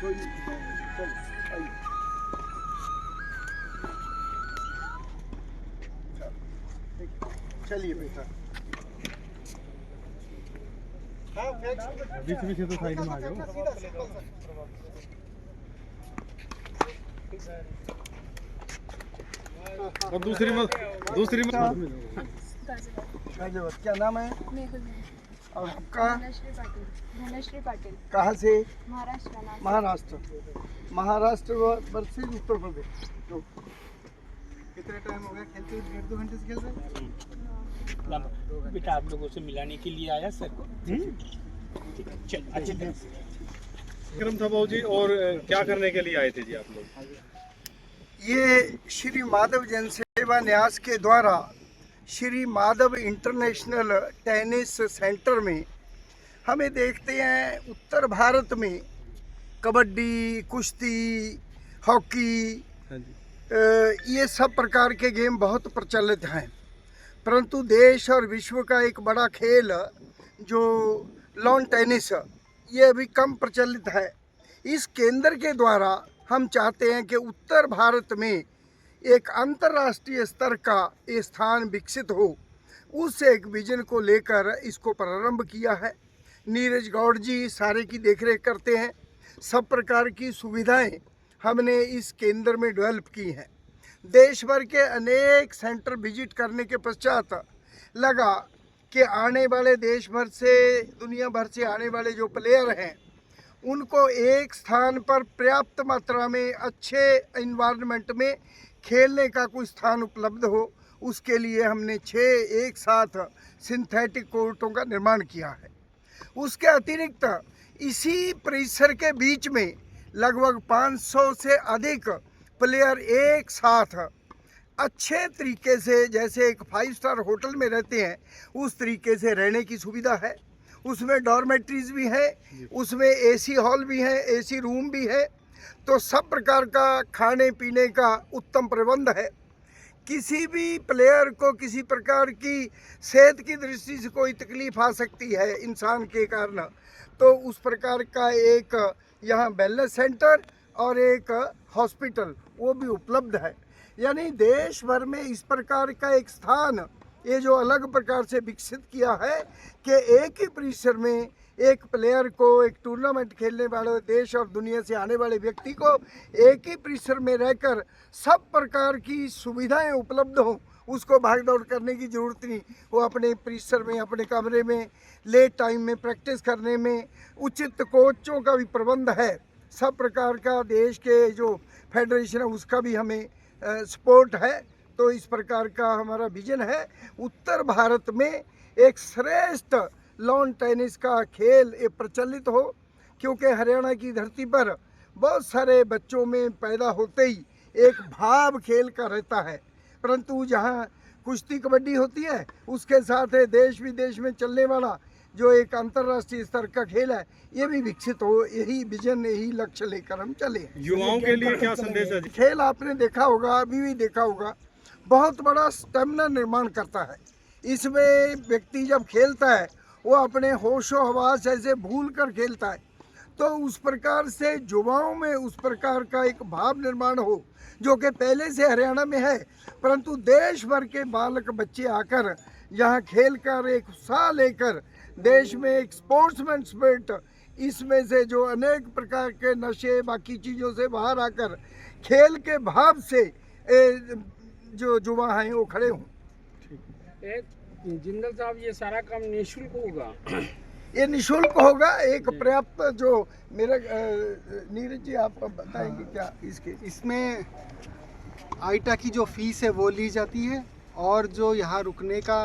कोई चलो आइए। चलिए बेटा। हाँ बीच बीच तो साइड में आ जाओ। और दूसरी में गाजियाबाद। क्या नाम है? मेहुल। और आपका? धनश्री पाटिल। धनश्री पाटिल। कहाँ से? महाराष्ट्र। महाराष्ट्र। महाराष्ट्र वर्सेस उत्तर प्रदेश। तो कितने टाइम हो गया खेलते हुए? 1.5-2 घंटे से खेल रहे हैं? बेटा आप लोगों से मिलाने के लिए आया सर को। चल अच्छी तरह से। विक्रम था बाबू जी, और क्या करने के लिए आए थे जी आप लोग? ये श्री माधव जन सेवा न्यास के द्वारा Shri Madhav international tennis centre में हमें देखते हैं उत्तर भारत में कबड्डी, कुश्ती, हॉकी, ये सब प्रकार के गेम बहुत प्रचलित हैं, परंतु देश और विश्व का एक बड़ा खेल जो लॉन टेनिस ये अभी कम प्रचलित है। इस केंद्र के द्वारा हम चाहते हैं कि उत्तर भारत में एक अंतर्राष्ट्रीय स्तर का ये स्थान विकसित हो, उस एक विजन को लेकर इसको प्रारंभ किया है। नीरज गौड़ जी सारे की देखरेख करते हैं। सब प्रकार की सुविधाएं हमने इस केंद्र में डेवलप की हैं। देश भर के अनेक सेंटर विजिट करने के पश्चात लगा कि आने वाले देश भर से, दुनिया भर से आने वाले जो प्लेयर हैं उनको एक स्थान पर पर्याप्त मात्रा में अच्छे इन्वायरमेंट में खेलने का कोई स्थान उपलब्ध हो, उसके लिए हमने 6 एक साथ सिंथेटिक कोर्टों का निर्माण किया है। उसके अतिरिक्त इसी परिसर के बीच में लगभग 500 से अधिक प्लेयर एक साथ अच्छे तरीके से, जैसे एक 5 स्टार होटल में रहते हैं उस तरीके से रहने की सुविधा है। उसमें डॉर्मेट्रीज भी है, उसमें एसी हॉल भी है, एसी रूम भी है, तो सब प्रकार का खाने पीने का उत्तम प्रबंध है। किसी भी प्लेयर को किसी प्रकार की सेहत की दृष्टि से कोई तकलीफ आ सकती है इंसान के कारण, तो उस प्रकार का एक यहाँ वेलनेस सेंटर और एक हॉस्पिटल वो भी उपलब्ध है। यानी देश भर में इस प्रकार का एक स्थान ये जो अलग प्रकार से विकसित किया है कि एक ही परिसर में एक प्लेयर को, एक टूर्नामेंट खेलने वाले देश और दुनिया से आने वाले व्यक्ति को एक ही परिसर में रहकर सब प्रकार की सुविधाएं उपलब्ध हों, उसको भाग दौड़ करने की ज़रूरत नहीं। वो अपने परिसर में, अपने कमरे में लेट टाइम में प्रैक्टिस करने में उचित कोचों का भी प्रबंध है। सब प्रकार का देश के जो फेडरेशन है उसका भी हमें सपोर्ट है। तो इस प्रकार का हमारा विजन है उत्तर भारत में एक श्रेष्ठ लॉन टेनिस का खेल ये प्रचलित हो, क्योंकि हरियाणा की धरती पर बहुत सारे बच्चों में पैदा होते ही एक भाव खेल का रहता है, परंतु जहाँ कुश्ती कबड्डी होती है उसके साथ देश विदेश में चलने वाला जो एक अंतर्राष्ट्रीय स्तर का खेल है ये भी विकसित हो, यही विजन, यही लक्ष्य लेकर हम चले। युवाओं के लिए क्या संदेश है? खेल आपने देखा होगा, अभी भी देखा होगा, बहुत बड़ा स्टेमिना निर्माण करता है। इसमें व्यक्ति जब खेलता है वो अपने होशो हवास ऐसे भूल कर खेलता है, तो उस प्रकार से युवाओं में उस प्रकार का एक भाव निर्माण हो जो कि पहले से हरियाणा में है, परंतु देश भर के बालक बच्चे आकर यहाँ खेल कर एक उत्साह लेकर देश में एक स्पोर्ट्समैन स्पिरिट, इसमें से जो अनेक प्रकार के नशे बाकी चीज़ों से बाहर आकर खेल के भाव से जो युवा हैं वो खड़े हों। जिंदल साहब ये सारा काम निःशुल्क होगा? ये निःशुल्क होगा। एक पर्याप्त जो मेरा नीरज जी आप बताएंगे क्या इसमें आईटा की जो फीस है वो ली जाती है, और जो यहाँ रुकने का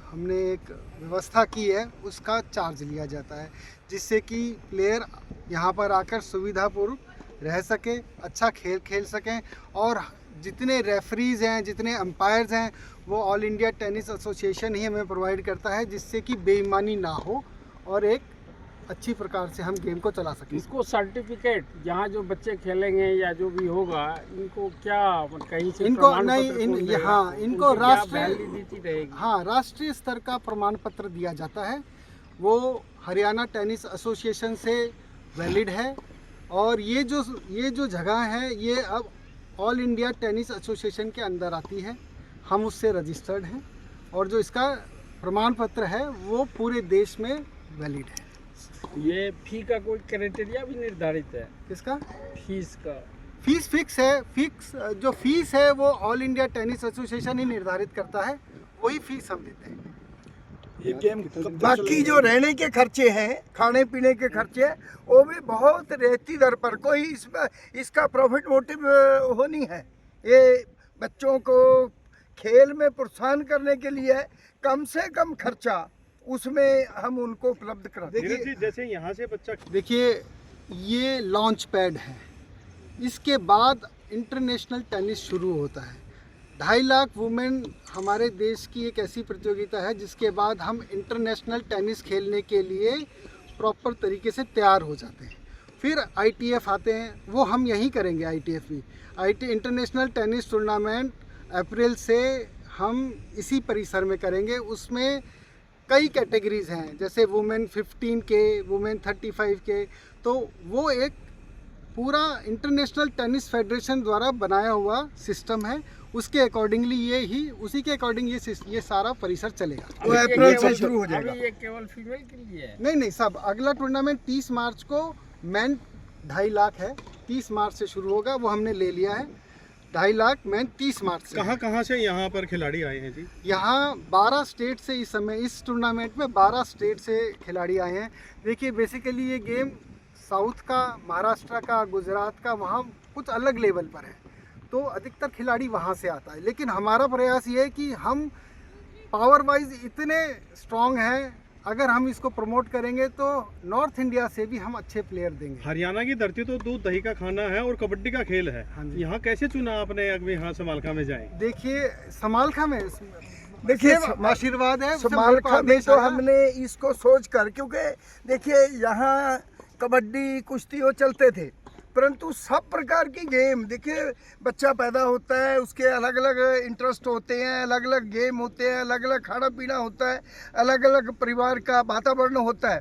हमने एक व्यवस्था की है उसका चार्ज लिया जाता है, जिससे कि प्लेयर यहाँ पर आकर सुविधापूर्वक रह सके, अच्छा खेल खेल सकें, और जितने रेफरीज हैं, जितने अंपायर्स हैं, वो ऑल इंडिया टेनिस एसोसिएशन ही हमें प्रोवाइड करता है, जिससे कि बेईमानी ना हो और एक अच्छी प्रकार से हम गेम को चला सकें। इसको सर्टिफिकेट जहाँ जो बच्चे खेलेंगे या जो भी होगा इनको क्या कहीं से इनको नहीं इनको राष्ट्रीय स्तर का प्रमाण पत्र दिया जाता है। वो हरियाणा टेनिस एसोसिएशन से वैलिड है, और ये जो जगह है ये अब ऑल इंडिया टेनिस एसोसिएशन के अंदर आती है। हम उससे रजिस्टर्ड हैं और जो इसका प्रमाण पत्र है वो पूरे देश में वैलिड है। ये फी का कोई क्राइटेरिया भी निर्धारित है? इसका फीस का? फीस फिक्स है। जो फीस है वो ऑल इंडिया टेनिस एसोसिएशन ही निर्धारित करता है, वही फीस हम देते हैं। ये गेम बाकी जो रहने के खर्चे हैं, खाने पीने के खर्चे हैं, वो भी बहुत रहती दर पर, कोई इसका प्रॉफिट मोटिव हो नहीं है। ये बच्चों को खेल में प्रोत्साहन करने के लिए कम से कम खर्चा उसमें हम उनको उपलब्ध कराते हैं। देखिए जैसे यहाँ से बच्चा देखिए ये लॉन्च पैड है, इसके बाद इंटरनेशनल टेनिस शुरू होता है। 2.5 लाख वुमेन हमारे देश की एक ऐसी प्रतियोगिता है जिसके बाद हम इंटरनेशनल टेनिस खेलने के लिए प्रॉपर तरीके से तैयार हो जाते हैं। फिर ITF आते हैं, वो हम यहीं करेंगे। ITF भी इंटरनेशनल टेनिस टूर्नामेंट अप्रैल से हम इसी परिसर में करेंगे। उसमें कई कैटेगरीज हैं, जैसे वुमेन 15 के, वुमेन 35 के, तो वो एक पूरा इंटरनेशनल टेनिस फेडरेशन द्वारा बनाया हुआ सिस्टम है। उसके अकॉर्डिंगली उसी के अकॉर्डिंग ये सारा परिसर चलेगा। वो अप्रैल से शुरू हो जाएगा। अभी ये केवल फीमेल के लिए है? नहीं, सब। अगला टूर्नामेंट 30 मार्च को मैन 2.5 लाख है, 30 मार्च से शुरू होगा, वो हमने ले लिया है। 2.5 लाख मैन 30 मार्च से। कहाँ से यहाँ पर खिलाड़ी आए हैं जी? यहाँ 12 स्टेट से इस समय इस टूर्नामेंट में 12 स्टेट से खिलाड़ी आए हैं। देखिए बेसिकली ये गेम साउथ का, महाराष्ट्र का, गुजरात का, वहाँ कुछ अलग लेवल पर है, तो अधिकतर खिलाड़ी वहाँ से आता है। लेकिन हमारा प्रयास ये है कि हम पावर वाइज इतने स्ट्रॉन्ग हैं, अगर हम इसको प्रमोट करेंगे तो नॉर्थ इंडिया से भी हम अच्छे प्लेयर देंगे। हरियाणा की धरती तो दूध दही का खाना है और कबड्डी का खेल है। हाँ जी। यहाँ कैसे चुना आपने अभी यहाँ समालखा में जाए? देखिए समालखा में देखिए आशीर्वाद है समालखा में तो हमने इसको सोच कर, क्योंकि देखिए यहाँ कबड्डी कुश्ती वो चलते थे, परंतु सब प्रकार की गेम, देखिए बच्चा पैदा होता है, उसके अलग अलग इंटरेस्ट होते हैं, अलग अलग गेम होते हैं, अलग अलग खाना पीना होता है, अलग अलग परिवार का वातावरण होता है।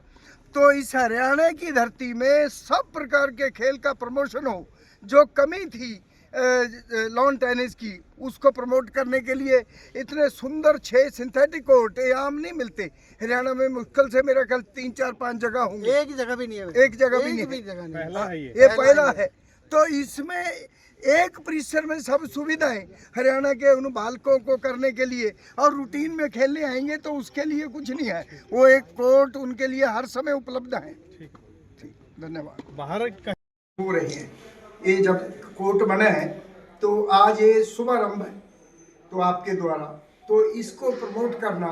तो इस हरियाणा की धरती में सब प्रकार के खेल का प्रमोशन हो, जो कमी थी लॉन टेनिस की, उसको प्रमोट करने के लिए इतने सुंदर 6 सिंथेटिक कोर्ट ये आम नहीं मिलते। हरियाणा में मुश्किल से मेरा ख्याल 3, 4, 5 जगह होंगे। एक जगह भी नहीं है, एक जगह भी नहीं जगह नहीं। पहला है ये पहला है। तो इसमें एक परिसर में सब सुविधाएं हरियाणा के उन बालकों को करने के लिए, और रूटीन में खेलने आएंगे तो उसके लिए कुछ नहीं है, वो एक कोर्ट उनके लिए हर समय उपलब्ध है। ठीक, धन्यवाद। बाहर हो रही है, ये जब कोर्ट बना है तो आज ये शुभारंभ है तो आपके द्वारा, तो इसको प्रमोट करना,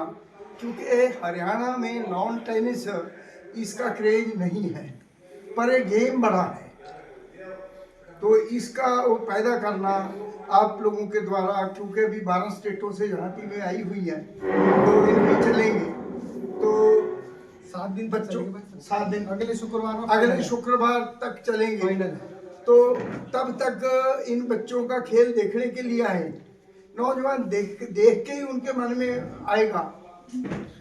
क्योंकि हरियाणा में लॉन टेनिस इसका क्रेज नहीं है, पर ये गेम बड़ा है, तो इसका वो पैदा करना आप लोगों के द्वारा, क्योंकि अभी 12 स्टेटों से यहाँ टीमें आई हुई हैं, 2 दिन भी चलेंगे, तो 7 दिन बच्चों 7 दिन अगले शुक्रवार तक चलेंगे, फाइनल है। तो तब तक इन बच्चों का खेल देखने के लिए आए, नौजवान देख के ही उनके मन में आएगा।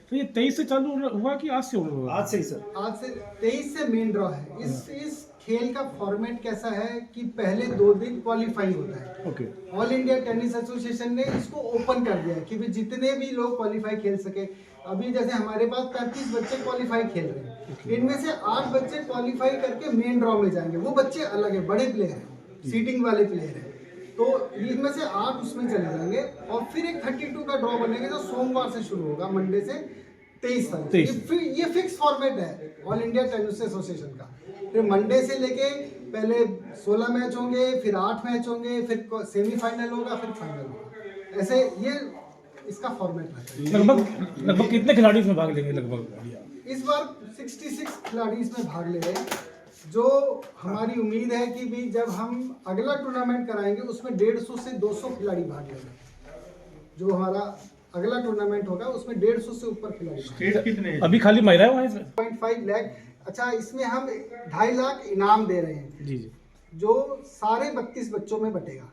तो ये 23 से चालू हुआ कि आज से हुआ? आज से ही सर। आज से 23 से मेन ड्रॉ है। इस खेल का फॉर्मेट कैसा है कि पहले 2 दिन क्वालिफाई होता है। Okay. All India tennis association ने इसको ओपन कर दिया है कि जितने भी लोग क्वालिफाई खेल सके। अभी जैसे हमारे पास 35 बच्चे क्वालिफाई खेल रहे हैं, इनमें से 8 बच्चे क्वालिफाई करके मेन ड्रॉ में जाएंगे। वो बच्चे अलग है, बड़े प्लेयर हैं, सीटिंग वाले प्लेयर हैं, तो इनमें से 8 उसमें चले जाएंगे। और फिर एक 32 का ड्रॉ बनेगा जो सोमवार से शुरू होगा, मंडे से 23 तक। ये फिक्स फॉर्मेट है ऑल इंडिया टेनिस एसोसिएशन का। फिर मंडे से लेके पहले 16 मैच होंगे, फिर 8 मैच होंगे, फिर सेमीफाइनल होगा, फिर फाइनल होगा। ऐसे ये इसका फॉर्मेट है। लगभग कितने खिलाड़ी इसमें भाग लेंगे? लगभग इस बार 66 खिलाड़ी इसमें भाग ले रहे हैं, जो हमारी उम्मीद है कि भी जब हम अगला टूर्नामेंट कराएंगे उसमें 150 से 200 खिलाड़ी भाग लेंगे। जो हमारा अगला टूर्नामेंट होगा उसमें 150 से ऊपर खिलाड़ी। कितने अभी खाली महिला है वहाँ इसमें? 0.5 लाख। अच्छा, इसमें हम 2.5 लाख इनाम दे रहे हैं जी जी, जो सारे 32 बच्चों में बटेगा।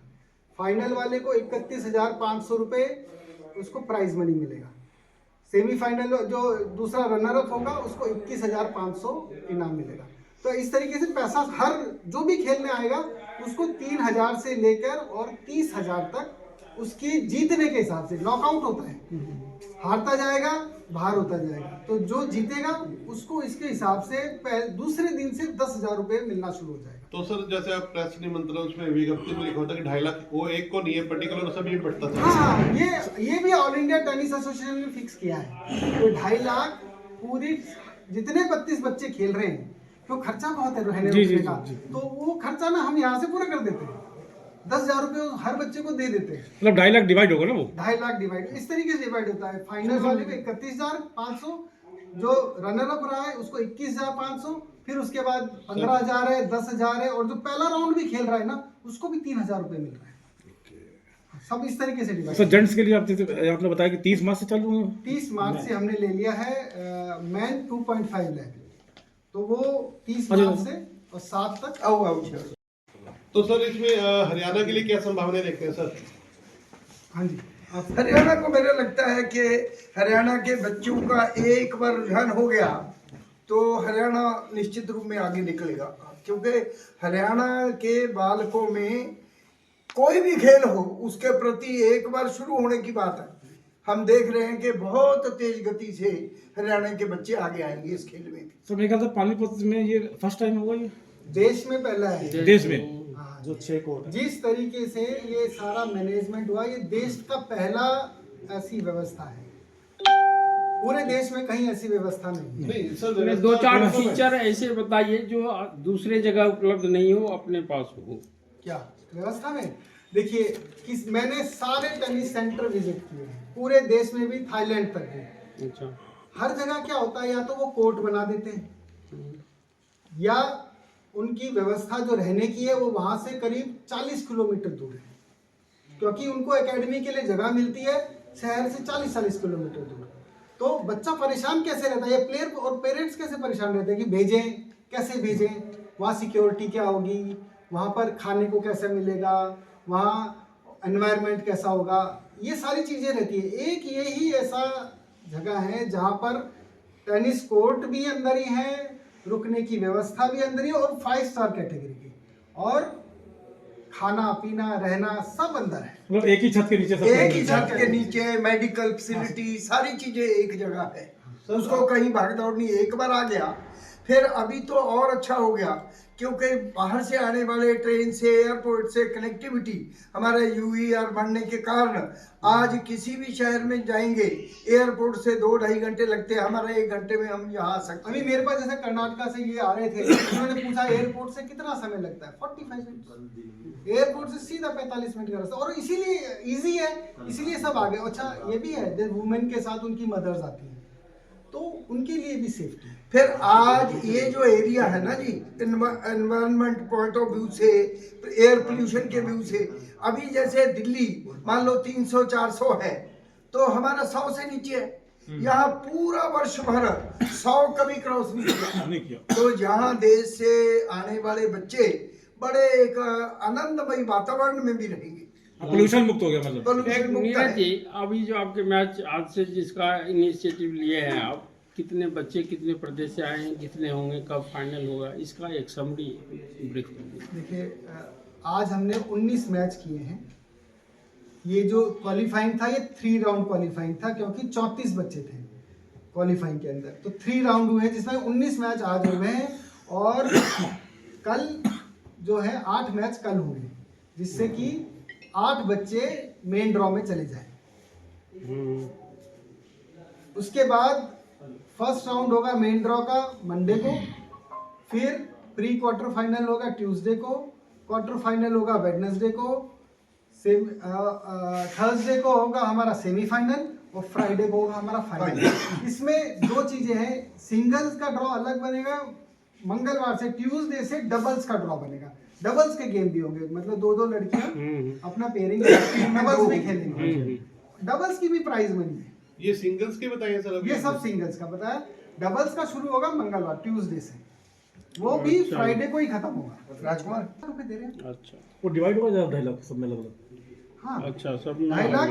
फाइनल वाले को 31,500 रुपये उसको प्राइज मनी मिलेगा। सेमीफाइनल जो दूसरा रनर अप होगा उसको 21,500 इनाम मिलेगा। तो इस तरीके से पैसा हर जो भी खेलने आएगा उसको 3,000 से लेकर और 30,000 तक उसकी जीतने के हिसाब से नॉकआउट होता है, हारता जाएगा बाहर होता जाएगा, तो जो जीतेगा उसको इसके हिसाब से दूसरे दिन से 10,000 रुपये मिलना शुरू हो जाएगा। तो सर जैसे आप प्रेस निमंत्रण उसमें विज्ञप्ति में लिखा होता है कि 2.5 लाख, वो एक को नहीं है पर्टिकुलर, सब ये बढ़ता था। हाँ, ये भी ऑल इंडिया टेनिस एसोसिएशन ने फिक्स किया है। तो 2.5 लाख पूरी जितने 32 बच्चे खेल रहे हैं, तो खर्चा बहुत है रहने रुकने का, तो वो खर्चा ना हम यहाँ से पूरा कर देते हैं, 10,000 रुपये हर बच्चे को दे देते हैं। मतलब 2.5 लाख डिवाइड होगा ना वो? 2.5 लाख डिवाइड इस तरीके से डिवाइड होता है। फाइनल वाले को 31,500, जो रनर अप रहा है उसको 21,500, फिर उसके बाद 15,000 है, 10,000 है, और जो पहला राउंड भी खेल रहा है ना उसको भी 3,000 रुपये मिल रहा है। सब इस तरीके से डिवाइड। सर जेंट्स के लिए आपने बताया कि 30 मार्च से चालू है। 30 मार्च से हमने ले लिया है मैन 2.5 लाख, तो वो 30 मार्च से और 7 तक। आओ तो सर इसमें हरियाणा के लिए क्या संभावनाएं देखते हैं सर? हाँ जी, हरियाणा को मेरा लगता है कि हरियाणा के बच्चों का एक बार रुझान हो गया तो हरियाणा निश्चित रूप में आगे निकलेगा, क्योंकि हरियाणा के बालकों में कोई भी खेल हो उसके प्रति एक बार शुरू होने की बात है। हम देख रहे हैं कि बहुत तेज गति से हरियाणा के बच्चे आगे आएंगे इस खेल में। सर मेरे ख्याल से पानीपत में ये फर्स्ट टाइम होगा, ये देश में पहला है। देश में हाँ, जो 6 कोर्ट जिस तरीके से ये सारा मैनेजमेंट हुआ, ये देश का पहला ऐसी व्यवस्था है। पूरे देश में कहीं ऐसी व्यवस्था नहीं है। नहीं सर, 2-4 फीचर ऐसे बताइए जो दूसरे जगह उपलब्ध नहीं हो, अपने पास हो। क्या व्यवस्था में देखिए, मैंने सारे टेनिस सेंटर विजिट किए हैं पूरे देश में भी, थाईलैंड तक भी। अच्छा, हर जगह क्या होता है, या तो वो कोर्ट बना देते हैं या उनकी व्यवस्था जो रहने की है वो वहाँ से करीब 40 किलोमीटर दूर है, क्योंकि उनको एकेडमी के लिए जगह मिलती है शहर से 40-40 किलोमीटर दूर। तो बच्चा परेशान कैसे रहता है, ये प्लेयर और पेरेंट्स कैसे परेशान रहते हैं कि भेजें कैसे भेजें, वहाँ सिक्योरिटी क्या होगी, वहाँ पर खाने को कैसे मिलेगा, वहाँ एनवायरनमेंट कैसा होगा, ये सारी चीज़ें रहती है। एक यही ऐसा जगह है जहाँ पर टेनिस कोर्ट भी अंदर ही है, रुकने की व्यवस्था भी अंदर ही, और 5 स्टार कैटेगरी की, और खाना पीना रहना सब अंदर है। मतलब एक ही छत के नीचे सब, एक ही छत के नीचे मेडिकल फैसिलिटी सारी चीजें एक जगह है, उसको कहीं भाग दौड़ नहीं। एक बार आ गया फिर अभी तो और अच्छा हो गया, क्योंकि बाहर से आने वाले ट्रेन से एयरपोर्ट से कनेक्टिविटी हमारे यूईआर बढ़ने के कारण आज किसी भी शहर में जाएंगे एयरपोर्ट से 2-2.5 घंटे लगते हैं, हमारे 1 घंटे में हम यहाँ आ सकते हैं। अभी मेरे पास जैसे कर्नाटका से ये आ रहे थे, उन्होंने पूछा एयरपोर्ट से कितना समय लगता है, 45 मिनट, एयरपोर्ट से सीधा 45 मिनट का रास्ता, और इसीलिए इजी है, इसीलिए सब आ गए। अच्छा ये भी है, जब वुमेन के साथ उनकी मदर्स आती हैं तो उनके लिए भी सेफ्टी। फिर आज ये जो एरिया है ना जी, एनवायरनमेंट पॉइंट ऑफ व्यू से, एयर पोल्यूशन के व्यू से, अभी जैसे दिल्ली मान लो 300-400 है तो हमारा 100 से नीचे है। यहाँ पूरा वर्ष भर 100 कभी क्रॉस नहीं किया। तो यहाँ देश से आने वाले बच्चे बड़े एक आनंदमय वातावरण में भी रहेंगे, पोल्यूशन मुक्त हो गया, मतलब पोल्यूशन मुक्त नीरज है। जी, अभी जो आपके मैच आज से जिसका इनिशिएटिव लिए हैं आप, कितने बच्चे कितने प्रदेश से आए हैं, कितने होंगे, कब फाइनल होगा, इसका एक समरी ब्रीफ करिए। देखिए आज हमने 19 मैच किए हैं। ये जो क्वालिफाइंग था ये 3 राउंड क्वालिफाइंग था, क्योंकि 34 बच्चे थे क्वालिफाइंग के अंदर, तो 3 राउंड हुए जिसमें 19 मैच आज हुए हैं, और कल जो है 8 मैच कल हुए, जिससे कि 8 बच्चे मेन ड्रॉ में चले जाए। उसके बाद फर्स्ट राउंड होगा मेन ड्रॉ का मंडे को, फिर प्री क्वार्टर फाइनल होगा ट्यूसडे को, क्वार्टर फाइनल होगा वेडनेसडे को, थर्सडे को होगा हमारा सेमीफाइनल, और फ्राइडे को होगा हमारा फाइनल। इसमें 2 चीज़ें हैं, सिंगल्स का ड्रॉ अलग बनेगा, मंगलवार से ट्यूसडे से डबल्स का ड्रॉ बनेगा, डबल्स के गेम भी होंगे, मतलब 2-2 लड़कियां अपना पेयरिंग डबल्स भी खेलेंगे, डबल्स की भी प्राइज मनी है। ये सिंगल्स के बताइए सर अभी? ये सब सिंगल्स का बताया, डबल्स का शुरू होगा मंगलवार ट्यूसडे से, वो भी फ्राइडे को ही खत्म होगा। राजकुमार रुपए दे रहे हैं। अच्छा, वो डिवाइड होगा 2.5 लाख सब में लगभग? हाँ, अच्छा, सब 2.5 लाख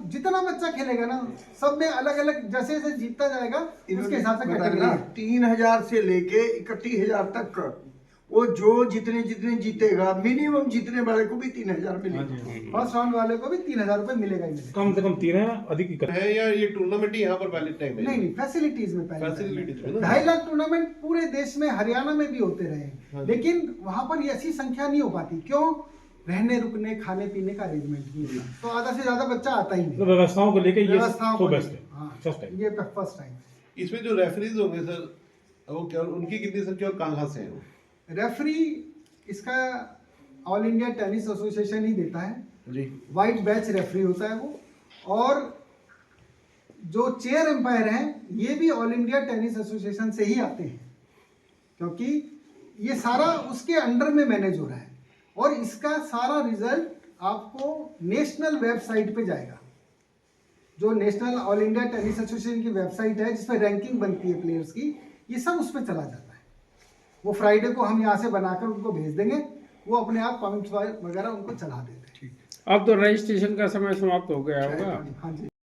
जितना बच्चा खेलेगा ना, सब में अलग अलग जैसे जैसे जीतता जाएगा उसके हिसाब से कैटेगरी है। 3,000 से लेके 31,000 तक वो जो जितने जीतेगा, मिनिमम जीतने वाले को भी 3,000 मिलेगा। फर्स्ट राउंड वाले को भी 3,000 रुपए मिलेगा ही मिलेगा। कम से कम 3 है, अधिक ही है या ये टूर्नामेंट ही यहाँ पर पहले टाइम है? नहीं, फैसिलिटीज में पहले फैसिलिटीज में ना? 2.5 लाख टूर्नामेंट पूरे देश में, हरियाणा में भी होते रहे, लेकिन वहां पर ये ऐसी संख्या नहीं हो पाती। क्यों? रहने रुकने खाने पीने का अरेंजमेंट नहीं होता, तो आधा से ज्यादा बच्चा आता ही नहीं। व्यवस्थाओं को लेके ये व्यवस्थाओं तो को बेस्ट लेके, है। हाँ, फर्स्ट टाइम। ये फर्स्ट टाइम। इसमें जो रेफरीज होंगे सर, वो क्या उनकी कितनी संख्या और कहाँ से है वो? रेफरी इसका ऑल इंडिया टेनिस एसोसिएशन ही देता है जी। वाइट बैच रेफरी होता है वो, और जो चेयर एम्पायर हैं ये भी ऑल इंडिया टेनिस एसोसिएशन से ही आते हैं, क्योंकि ये सारा उसके अंडर में मैनेज हो रहा है। और इसका सारा रिजल्ट आपको नेशनल वेबसाइट पे जाएगा, जो national all India tennis association की वेबसाइट है जिसमें रैंकिंग बनती है प्लेयर्स की, ये सब उस पर चला जाता है। वो फ्राइडे को हम यहाँ से बनाकर उनको भेज देंगे, वो अपने आप पॉइंट्स वगैरह उनको चला देते हैं। अब तो रजिस्ट्रेशन का समय समाप्त हो गया होगा। हाँ जी।